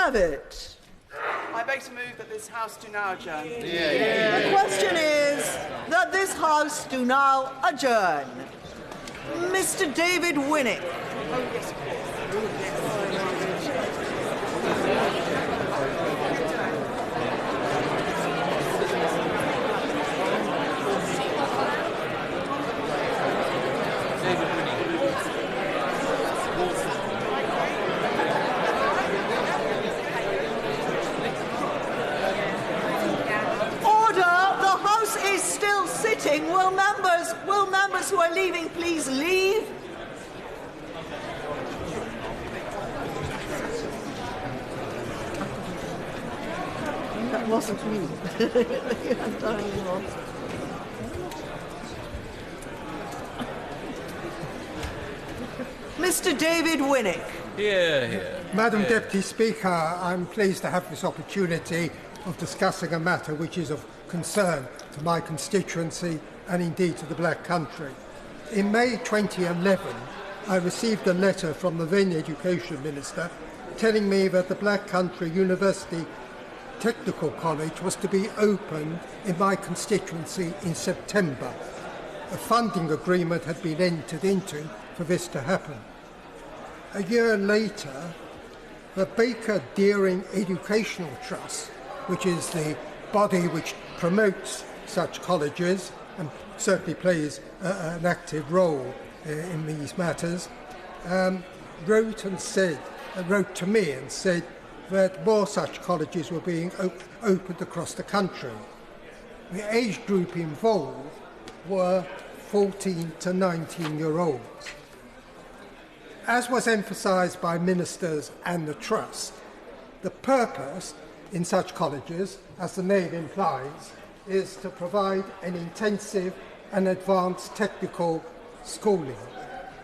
have it? I beg to move that this House do now adjourn. The question is that this House do now adjourn. Mr. David Winnick. Oh, yes, of course. Will members who are leaving please leave? That wasn't me. Mr. David Winnick. Here. Madam Deputy Speaker, I'm pleased to have this opportunity of discussing a matter which is of concern to my constituency and indeed to the Black Country. In May 2011, I received a letter from the then Education Minister telling me that the Black Country University Technical College was to be opened in my constituency in September. A funding agreement had been entered into for this to happen. A year later, the Baker Deering Educational Trust, which is the body which promotes such colleges and certainly plays an active role in these matters, wrote to me and said that more such colleges were being opened across the country. The age group involved were 14 to 19-year-olds. As was emphasised by ministers and the Trust, the purpose in such colleges, as the name implies, is to provide an intensive and advanced technical schooling,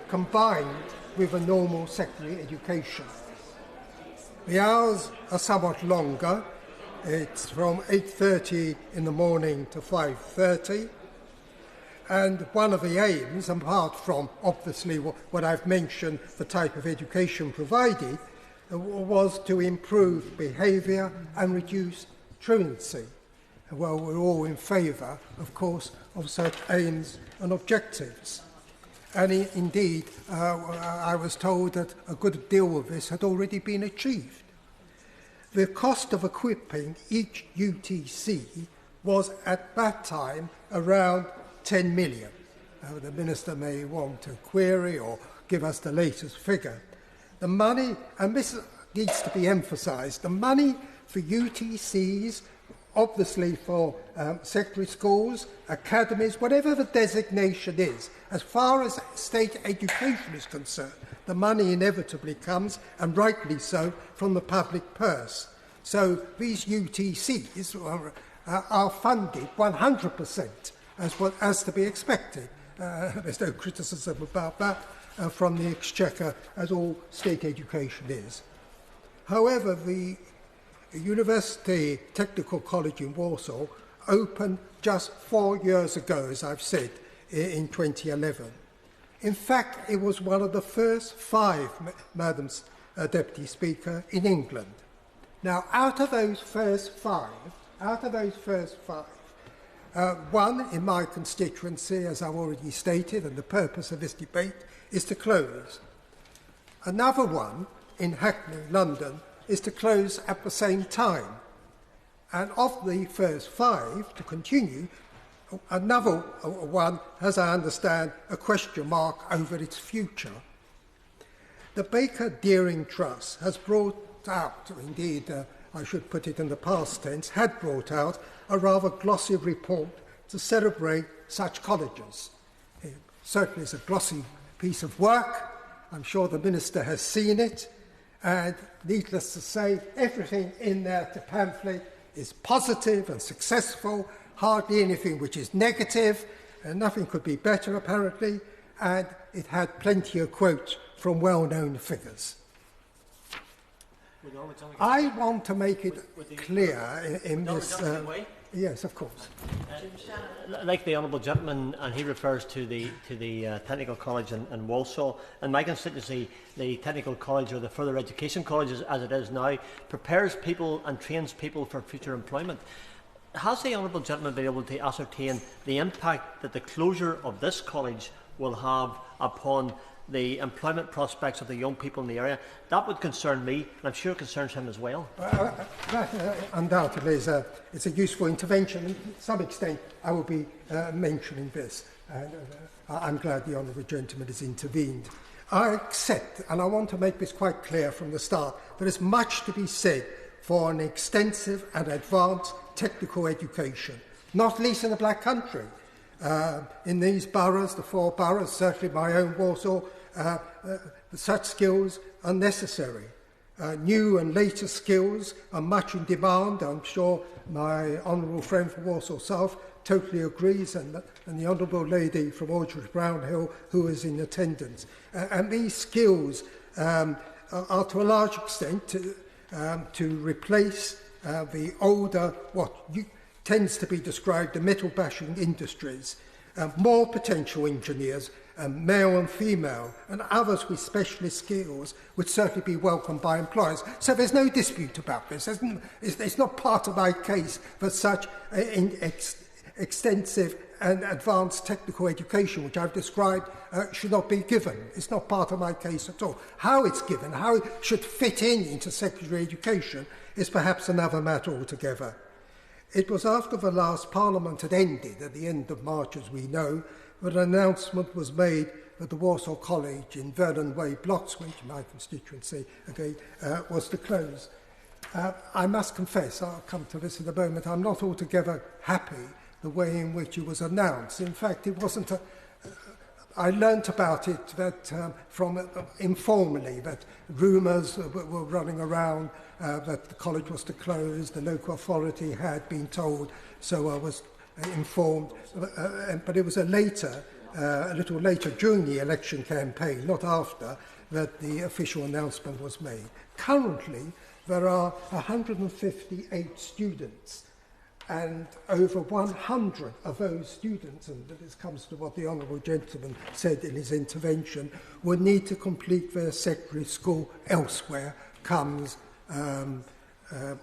combined with a normal secondary education. The hours are somewhat longer. It's from 8:30 in the morning to 5:30. And one of the aims, apart from obviously what I've mentioned, the type of education provided, was to improve behaviour and reduce truancy. Well, we're all in favour, of course, of such aims and objectives. And indeed, I was told that a good deal of this had already been achieved. The cost of equipping each UTC was at that time around 10 million. The Minister may want to query or give us the latest figure. The money, and this needs to be emphasised, the money for UTCs, obviously for secondary schools, academies, whatever the designation is, as far as state education is concerned, the money inevitably comes, and rightly so, from the public purse. So these UTCs are funded 100%, as to be expected. There's no criticism about that from the Exchequer, as all state education is. However, the University Technical College in Walsall opened just 4 years ago, as I've said, in 2011. In fact, it was one of the first 5, Madam Deputy Speaker, in England. Now, out of those first 5, one in my constituency, as I've already stated, and the purpose of this debate is to close. Another one in Hackney, London, is to close at the same time. And of the first 5 to continue, another one has, I understand, a question mark over its future. The Baker Deering Trust has brought out, indeed, I should put it in the past tense, had brought out a rather glossy report to celebrate such colleges. It certainly is a glossy piece of work. I'm sure the Minister has seen it. And needless to say, everything in there, the pamphlet, is positive and successful, hardly anything which is negative, and nothing could be better, apparently, and it had plenty of quotes from well-known figures. I want to make it clear in Yes, of course. Like the honourable gentleman, and he refers to the Technical College in Walsall. In my constituency, the Technical College, or the further education colleges as it is now, prepares people and trains people for future employment. Has the honourable gentleman been able to ascertain the impact that the closure of this college will have upon the employment prospects of the young people in the area? That would concern me, and I'm sure it concerns him as well. That undoubtedly is a useful intervention. And to some extent, I will be mentioning this. And I'm glad the honourable gentleman has intervened. I accept, and I want to make this quite clear from the start, there is much to be said for an extensive and advanced technical education, not least in the Black Country. In these boroughs, the 4 boroughs, certainly my own Walsall, such skills are necessary. New and later skills are much in demand. I'm sure my honourable friend from Walsall South totally agrees, and the honourable lady from Aldridge Brownhill who is in attendance. And these skills are to a large extent to replace the older, tends to be described the metal bashing industries. More potential engineers, male and female, and others with specialist skills would certainly be welcomed by employers. So there's no dispute about this. It's not part of my case that such extensive and advanced technical education, which I've described, should not be given. It's not part of my case at all. How it's given, how it should fit into secondary education, is perhaps another matter altogether. It was after the last Parliament had ended, at the end of March, as we know, that an announcement was made that the Walsall College in Vernon Way, Bloxwich, my constituency, was to close. I must confess, I'll come to this in a moment, I'm not altogether happy the way in which it was announced. In fact, it wasn't I learnt about it from informally, that rumours were running around that the college was to close. The local authority had been told, so I was informed. But it was a little later during the election campaign, not after, that the official announcement was made. Currently, there are 158 students, and over 100 of those students, and this comes to what the honourable gentleman said in his intervention, will need to complete their secondary school elsewhere comes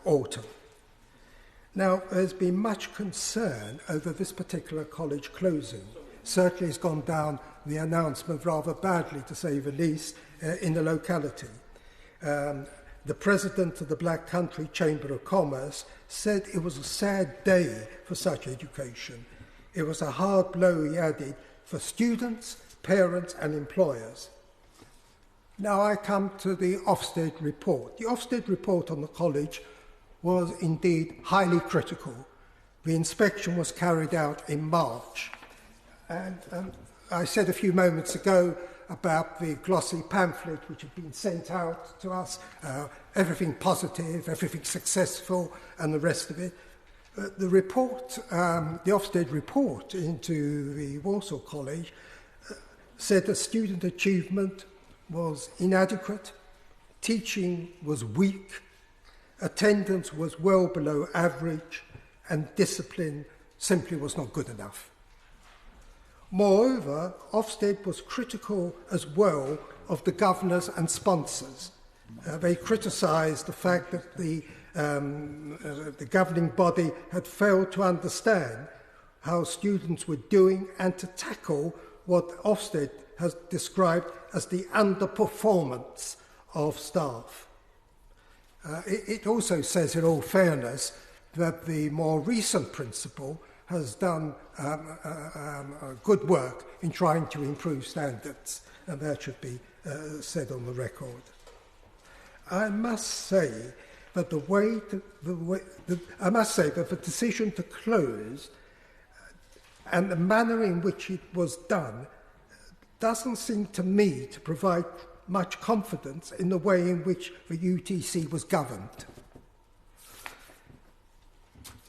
autumn. Now, there's been much concern over this particular college closing. Certainly it's gone down the announcement rather badly, to say the least, in the locality. The president of the Black Country Chamber of Commerce said it was a sad day for such education. It was a hard blow, he added, for students, parents and employers. Now I come to the Ofsted report. The Ofsted report on the college was indeed highly critical. The inspection was carried out in March. And I said a few moments ago about the glossy pamphlet which had been sent out to us, everything positive, everything successful, and the rest of it. The report, the Ofsted report into the Walsall College said that student achievement was inadequate, teaching was weak, attendance was well below average, and discipline simply was not good enough. Moreover, Ofsted was critical as well of the governors and sponsors. They criticised the fact that the governing body had failed to understand how students were doing and to tackle what Ofsted has described as the underperformance of staff. It also says, in all fairness, that the more recent principal has done good work in trying to improve standards, and that should be said on the record. I must say that the decision to close and the manner in which it was done doesn't seem to me to provide much confidence in the way in which the UTC was governed.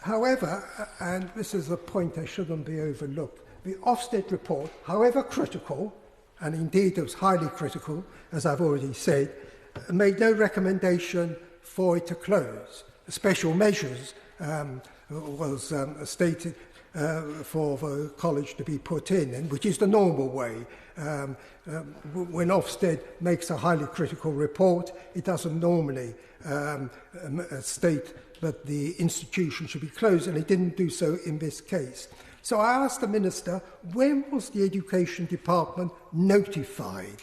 However, and this is a point that shouldn't be overlooked, the Ofsted report, however critical, and indeed it was highly critical, as I've already said, made no recommendation for it to close. The special measures was stated for the college to be put in, and which is the normal way. When Ofsted makes a highly critical report, it doesn't normally state that the institution should be closed, and it didn't do so in this case. So I asked the Minister, when was the Education Department notified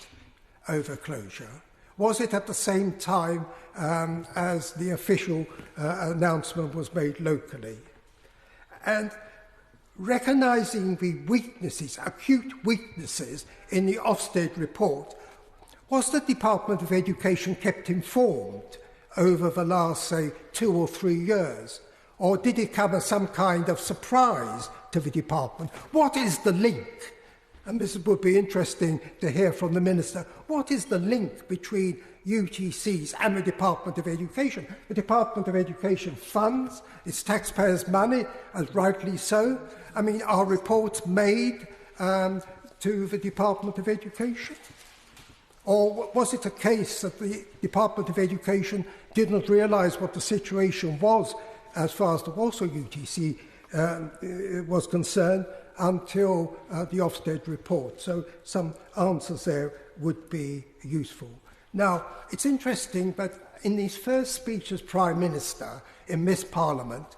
over closure? Was it at the same time as the official announcement was made locally? And recognising the weaknesses, acute weaknesses in the Ofsted report, was the Department of Education kept informed over the last, say, 2 or 3 years? Or did it come as some kind of surprise to the department? What is the link? And this would be interesting to hear from the Minister. What is the link between UTCs and the Department of Education? The Department of Education funds its taxpayers' money, as rightly so. I mean, are reports made to the Department of Education? Or was it a case that the Department of Education did not realise what the situation was as far as the Walsall UTC was concerned until the Ofsted report? So some answers there would be useful. Now, it's interesting, but in his first speech as Prime Minister in this Parliament,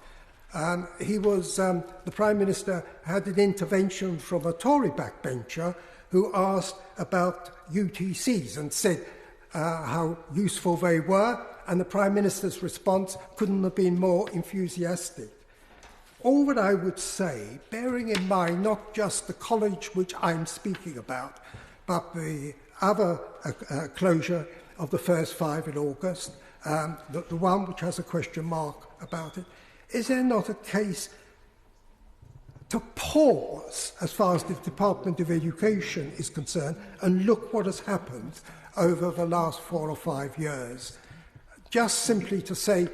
the Prime Minister had an intervention from a Tory backbencher who asked about UTCs and said how useful they were, and the Prime Minister's response couldn't have been more enthusiastic. All that I would say, bearing in mind not just the college which I'm speaking about, but the other closure of the first 5 in August, the one which has a question mark about it, is there not a case to pause as far as the Department of Education is concerned and look what has happened over the last 4 or 5 years? Just simply to say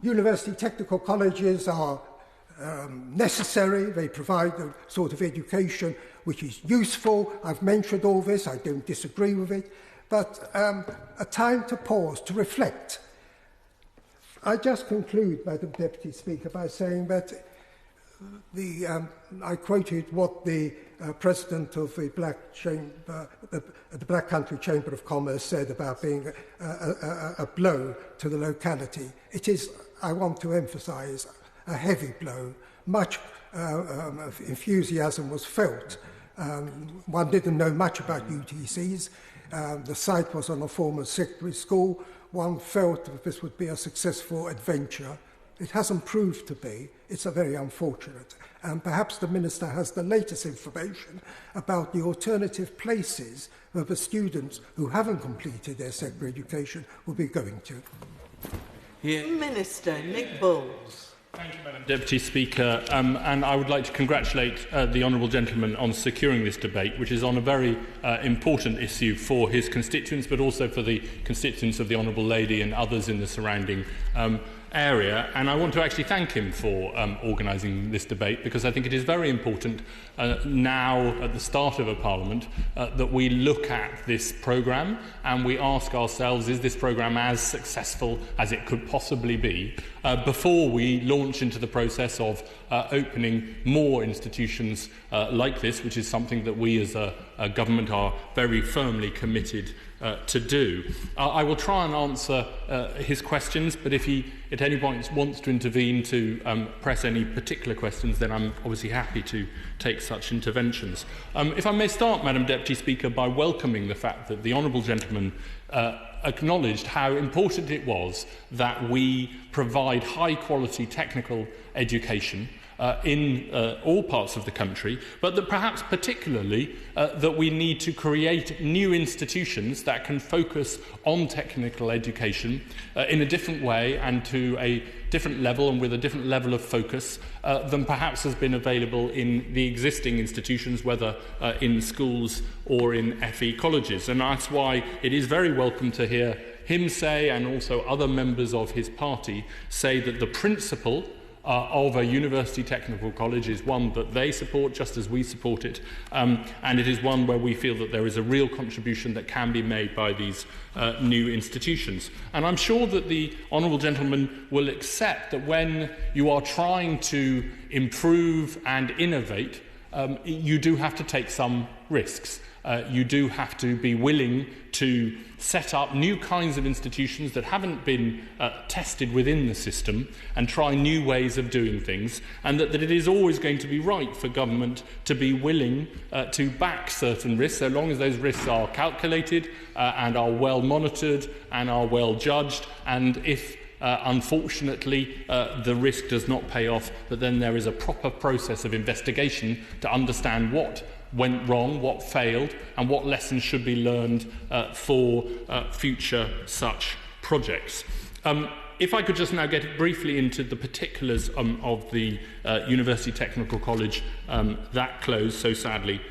university technical colleges are necessary, they provide the sort of education which is useful. I've mentioned all this, I don't disagree with it, but a time to pause, to reflect. I just conclude, Madam Deputy Speaker, by saying that I quoted what the President of the Black Chamber, the Black Country Chamber of Commerce said about being a blow to the locality. It is, I want to emphasise, a heavy blow. Much enthusiasm was felt. One didn't know much about UTCs. The site was on a former secondary school. One felt that this would be a successful adventure. It hasn't proved to be. It's a very unfortunate. And perhaps the Minister has the latest information about the alternative places that the students who haven't completed their secondary education will be going to. Minister Nick Boles. Thank you, Madam Deputy Speaker. And I would like to congratulate the Honourable Gentleman on securing this debate, which is on a very important issue for his constituents, but also for the constituents of the Honourable Lady and others in the surrounding area. And I want to actually thank him for organising this debate, because I think it is very important now at the start of a Parliament that we look at this programme and we ask ourselves, is this programme as successful as it could possibly be before we launch into the process of opening more institutions like this, which is something that we as a government are very firmly committed to do. I will try and answer his questions, but if he at any point wants to intervene to press any particular questions, then I'm obviously happy to take such interventions. If I may start, Madam Deputy Speaker, by welcoming the fact that the Honourable Gentleman acknowledged how important it was that we provide high-quality technical education in all parts of the country, but that perhaps particularly that we need to create new institutions that can focus on technical education in a different way and to a different level and with a different level of focus than perhaps has been available in the existing institutions, whether in schools or in FE colleges. And that's why it is very welcome to hear him say, and also other members of his party say, that the principle of a university technical college is one that they support just as we support it, and it is one where we feel that there is a real contribution that can be made by these new institutions. And I'm sure that the honourable gentleman will accept that when you are trying to improve and innovate, you do have to take some risks. You do have to be willing to set up new kinds of institutions that haven't been tested within the system and try new ways of doing things, and that it is always going to be right for government to be willing to back certain risks, so long as those risks are calculated and are well monitored and are well judged, and if unfortunately the risk does not pay off, that then there is a proper process of investigation to understand what went wrong, what failed, and what lessons should be learned for future such projects. If I could just now get briefly into the particulars of the University Technical College that closed so sadly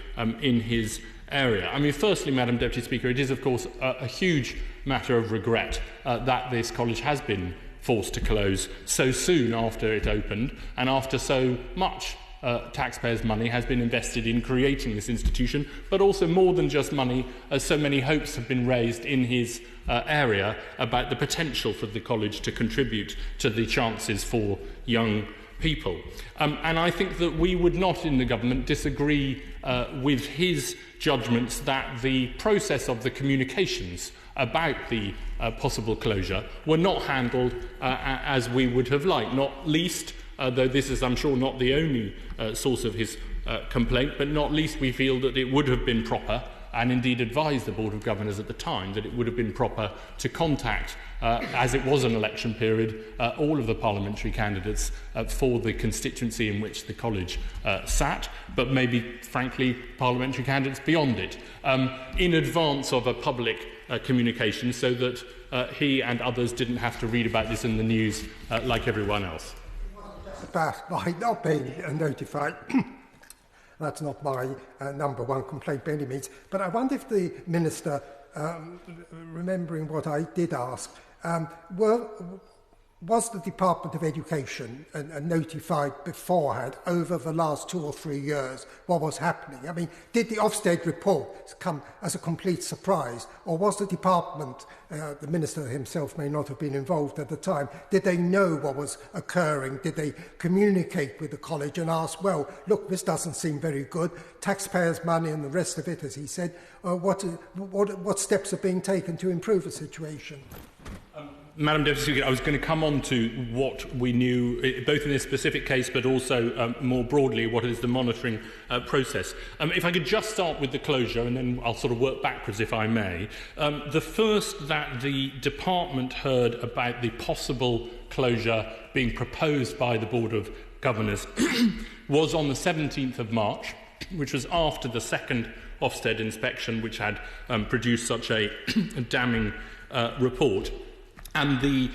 in his area. I mean, firstly, Madam Deputy Speaker, it is of course a huge matter of regret that this college has been forced to close so soon after it opened and after so much taxpayers' money has been invested in creating this institution, but also more than just money, as so many hopes have been raised in his area about the potential for the college to contribute to the chances for young people. And I think that we would not in the government disagree with his judgments that the process of the communications about the possible closure were not handled as we would have liked, not least though this is, I'm sure, not the only source of his complaint, but not least we feel that it would have been proper, and indeed advised the Board of Governors at the time, that it would have been proper to contact, as it was an election period, all of the parliamentary candidates for the constituency in which the college sat, but maybe, frankly, parliamentary candidates beyond it, in advance of a public communication, so that he and others didn't have to read about this in the news like everyone else. About my not being notified. That's not my number one complaint by any means. But I wonder if the Minister, remembering what I did ask, was the Department of Education notified beforehand over the last 2 or 3 years what was happening? I mean, did the Ofsted report come as a complete surprise, or was the department, the Minister himself may not have been involved at the time, did they know what was occurring? Did they communicate with the college and ask, well, look, this doesn't seem very good, taxpayers' money and the rest of it, as he said, what steps are being taken to improve the situation? Madam Deputy Speaker, I was going to come on to what we knew, both in this specific case but also more broadly, what is the monitoring process. If I could just start with the closure, and then I'll sort of work backwards if I may. The first that the department heard about the possible closure being proposed by the Board of Governors was on the 17th of March, which was after the second Ofsted inspection, which had produced such a damning report. And the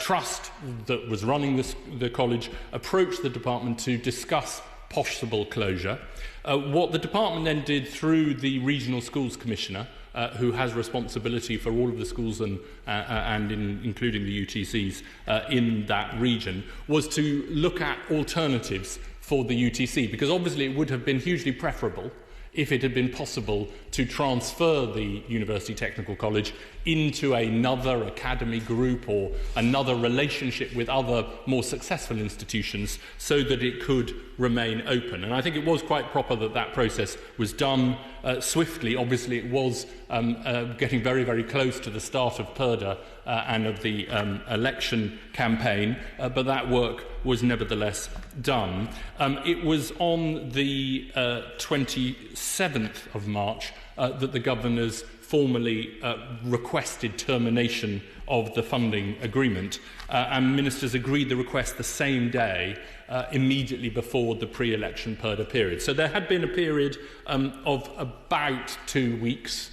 trust that was running the college approached the department to discuss possible closure. What the department then did through the Regional Schools Commissioner, who has responsibility for all of the schools including the UTCs in that region, was to look at alternatives for the UTC, because obviously it would have been hugely preferable if it had been possible to transfer the University Technical College into another academy group or another relationship with other more successful institutions so that it could remain open. And I think it was quite proper that that process was done swiftly. Obviously, it was getting very, very close to the start of PERDA and of the election campaign, but that work was nevertheless done. It was on the 27th of March that the governors formally requested termination of the funding agreement, and ministers agreed the request the same day, immediately before the pre-election PERDA period. So there had been a period of about 2 weeks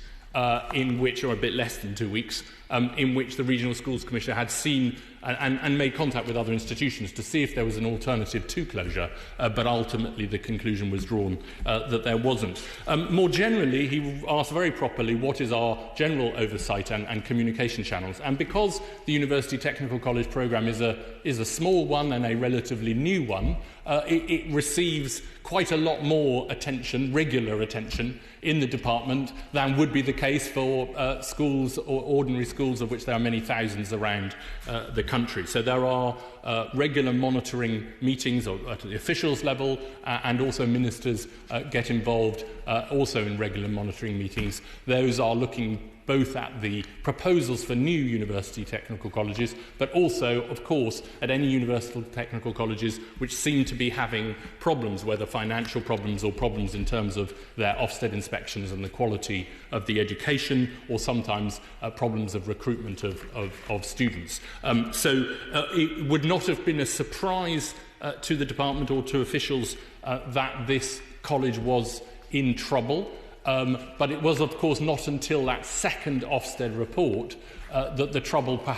in which, or a bit less than 2 weeks, in which the Regional Schools Commissioner had seen and made contact with other institutions to see if there was an alternative to closure, but ultimately the conclusion was drawn that there wasn't. More generally, he asked very properly what is our general oversight and communication channels. And because the University Technical College programme is a small one and a relatively new one, it receives quite a lot more attention, regular attention, in the department than would be the case for schools or ordinary schools, of which there are many thousands around the country. So there are regular monitoring meetings at the officials level, and also ministers get involved also in regular monitoring meetings. Those are looking both at the proposals for new university technical colleges, but also, of course, at any university technical colleges which seem to be having problems, whether financial problems or problems in terms of their Ofsted inspections and the quality of the education, or sometimes problems of recruitment of students. So it would not have been a surprise to the department or to officials that this college was in trouble. But it was, of course, not until that second Ofsted report that the trouble perhaps